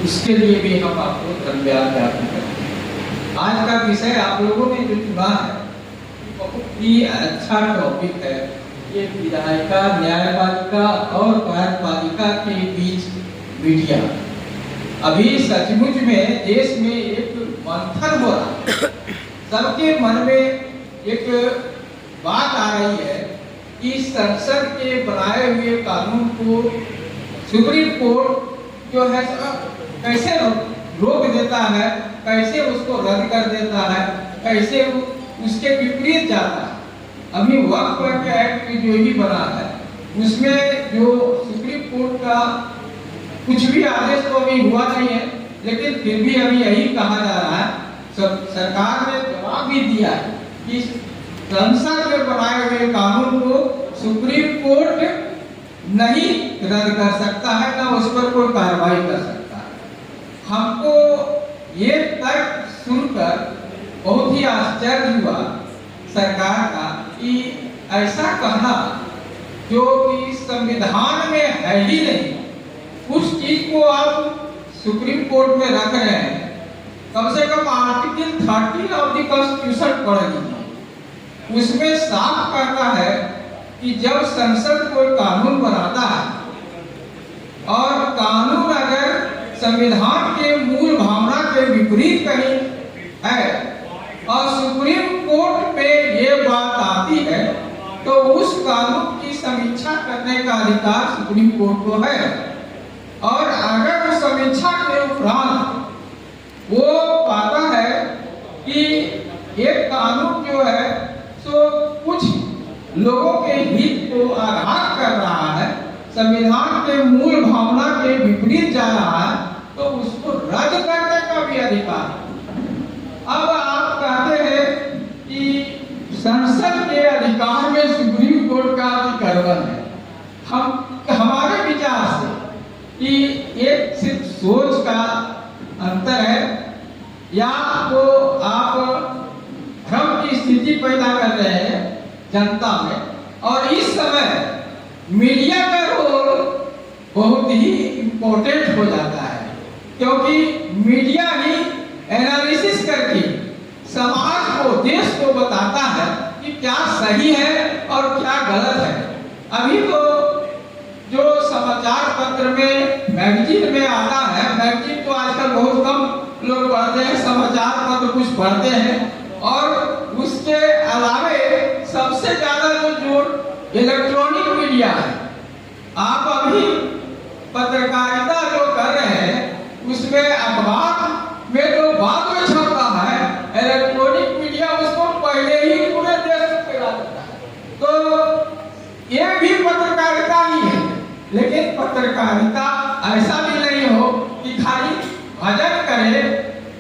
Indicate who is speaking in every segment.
Speaker 1: उसके लिए भी हम आपको धन्यवाद ज्ञापन करते हैं। आज का विषय आप लोगों ने जो चुना है बहुत ही अच्छा टॉपिक है। ये विधायिका, न्यायपालिका और कार्यपालिका के बीच मीडिया। अभी सचमुच में देश में एक मंथन हो रहा है। सबके मन में एक बात आ रही है कि संसद के बनाए हुए कानून को सुप्रीम कोर्ट जो है कैसे रोक देता है, कैसे उसको रद्द कर देता है, कैसे उसके विपरीत जाता है। अभी वक्फ एक्ट जो भी बना है उसमें जो सुप्रीम कोर्ट का कुछ भी आदेश तो अभी हुआ नहीं है, लेकिन फिर भी अभी यही कहा जा रहा है, सरकार ने जवाब भी दिया है कि संसद में बनाए हुए कानून को सुप्रीम कोर्ट नहीं रद्द कर सकता है, ना उस पर कोई कार्रवाई कर सकता है। हमको ये तर्क सुनकर बहुत ही आश्चर्य हुआ सरकार का कि ऐसा कहना जो कि संविधान में है ही नहीं, उस चीज को आप सुप्रीम कोर्ट में रख रहे हैं। कम से कम आर्टिकल 13 ऑफ द कॉन्स्टिट्यूशन पढ़ लीजिए, उसमें साफ कहता है कि जब संसद कोई कानून बनाता है और कानून अगर संविधान के मूल भावना के विपरीत कहीं है और सुप्रीम कोर्ट पे ये बात आती है तो उस कानून की समीक्षा करने का अधिकार सुप्रीम कोर्ट को है। और अगर उस समीक्षा के उपरांत वो पाता है कि एक कानून जो है सो कुछ लोगों के हित को आघात कर रहा है, संविधान के मूल भावना के विपरीत जा रहा है, तो उसको रद्द करने का भी अधिकार है। अब आप कहते हैं कि संसद के अधिकार में सुप्रीम कोर्ट का अधिकरण है। हमारे विचार से कि एक सिर्फ सोच का अंतर है या तो आप भ्रम की स्थिति पैदा कर रहे हैं जनता में। और इस समय मीडिया का रोल बहुत ही इम्पोर्टेंट हो जाता है, क्योंकि मीडिया ही एनालिसिस करके समाज को, देश को बताता है कि क्या सही है और क्या गलत है। अभी तो जो समाचार पत्र में, मैगजीन में आता है, मैगजीन तो आजकल बहुत कम लोग पढ़ते हैं, समाचार पत्र कुछ पढ़ते हैं। और उसके अलावे सबसे ज्यादा जो जोर इलेक्ट्रॉनिक मीडिया है। आप अभी पत्रकारिता जो कर रहे हैं उसमें अखबार में तो बाद में छपता है, इलेक्ट्रॉनिक मीडिया उसको पहले ही पूरे देश में फैला देता है। तो ये भी पत्रकारिता ही है, लेकिन पत्रकारिता ऐसा भी नहीं हो कि खाली भजन करे,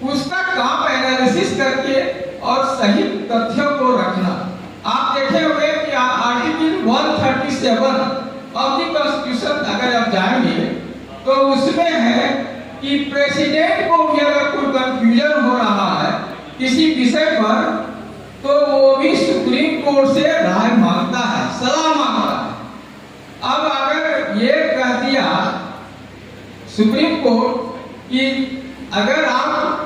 Speaker 1: उसका काम एनालिसिस करके और सही तथ्यों को रखना। आप देखे होंगे कि आर्टिकल 137 ऑफ द कॉन्स्टिट्यूशन अगर आप जाएंगे तो उसमें है कि प्रेसिडेंट को भी अगर कोई कंफ्यूजन हो रहा है किसी विषय पर तो वो भी सुप्रीम कोर्ट से राय मांगता है, सलाह मांगता है। अब अगर ये कह दिया सुप्रीम कोर्ट कि अगर आप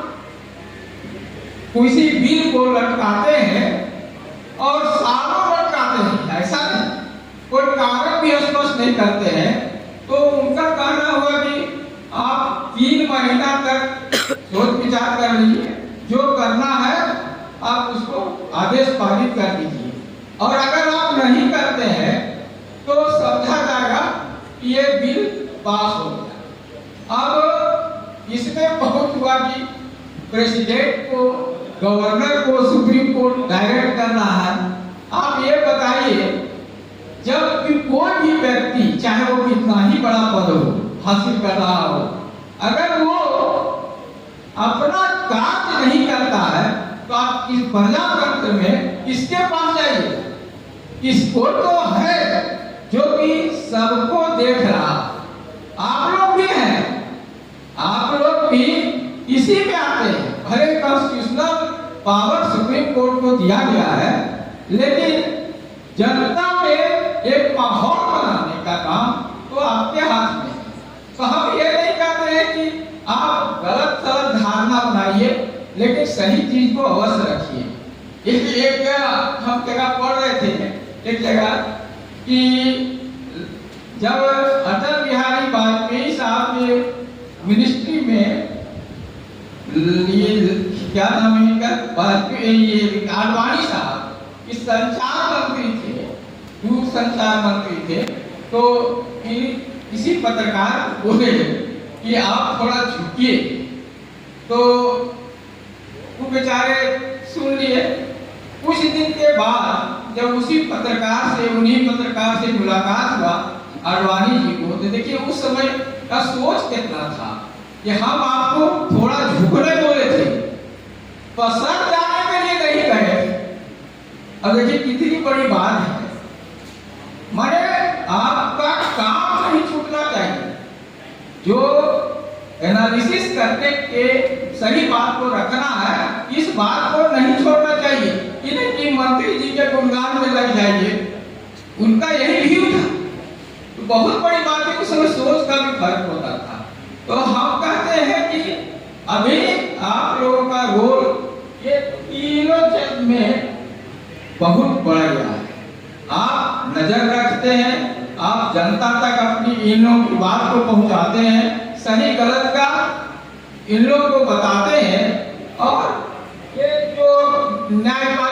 Speaker 1: किसी बिल को लटकाते हैं और सालों लटकाते हैं, ऐसा नहीं, कोई कारण भी स्पष्ट नहीं करते हैं, तो उनका कहना हुआ कि आप 3 महीना तक सोच विचार कर लीजिए, जो करना है आप उसको आदेश पारित कर दीजिए। और अगर आप नहीं करते हैं तो समझा जाएगा कि ये बिल पास हो गया। अब इसमें बहुत हुआ कि प्रेसिडेंट को, गवर्नर को सुप्रीम कोर्ट डायरेक्ट कर रहा है। आप ये बताइए, जब भी कोई भी व्यक्ति चाहे वो कितना ही बड़ा पद हो हासिल कर रहा हो, अगर वो अपना कार्य नहीं करता है तो आप इस प्रजातंत्र में किसके पास जाइए? इसको तो है जो कि सबको देख रहा। आप लोग भी हैं, आप लोग भी इसी में आते हैं। भले कॉन्स्टिट्यूशनल पावर सुप्रीम कोर्ट को दिया गया है, लेकिन जनता में एक माहौल बनाने का काम तो आपके हाथ में है। तो हम ये नहीं कहते हैं कि आप गलत सलत धारणा बनाइए, लेकिन सही चीज को अवश्य रखिए। एक जगह हम पढ़ रहे थे, एक जगह कि जब अटल बिहारी वाजपेयी साहब ने मिनिस्ट्री में, ये क्या नाम है इनका, आडवाणी साहब इस संचार मंत्री थे, दूरसंचार मंत्री थे, तो किसी पत्रकार बोले कि आप थोड़ा झुकिए, तो वो बेचारे सुन लिए। कुछ दिन के बाद जब उसी पत्रकार से, उन्हीं पत्रकार से मुलाकात हुआ आडवाणी जी को, तो देखिए उस समय का सोच कितना था कि हम आपको थोड़ा झुकने बोले थे, पसंद जाने के लिए नहीं कहे। अब देखिए कितनी बड़ी बात है, माने आपका काम नहीं छूटना चाहिए। जो एनालिसिस करने के सही बात को रखना है, इस बात को नहीं छोड़ना चाहिए कि नहीं कि मंत्री जी के गुणगान में लग जाइए। उनका यही व्यू था, तो बहुत बड़ी बात है, उस समय सोच का भी फर्क होता था। तो हम कहते हैं कि अभी आप लोगों का रोल ये तीनों चीज में बहुत बढ़ गया है। आप नजर रखते हैं, आप जनता तक अपनी इन लोगों की बात को पहुंचाते हैं, सही गलत का इन लोगों को बताते हैं, और ये जो न्यायपालिका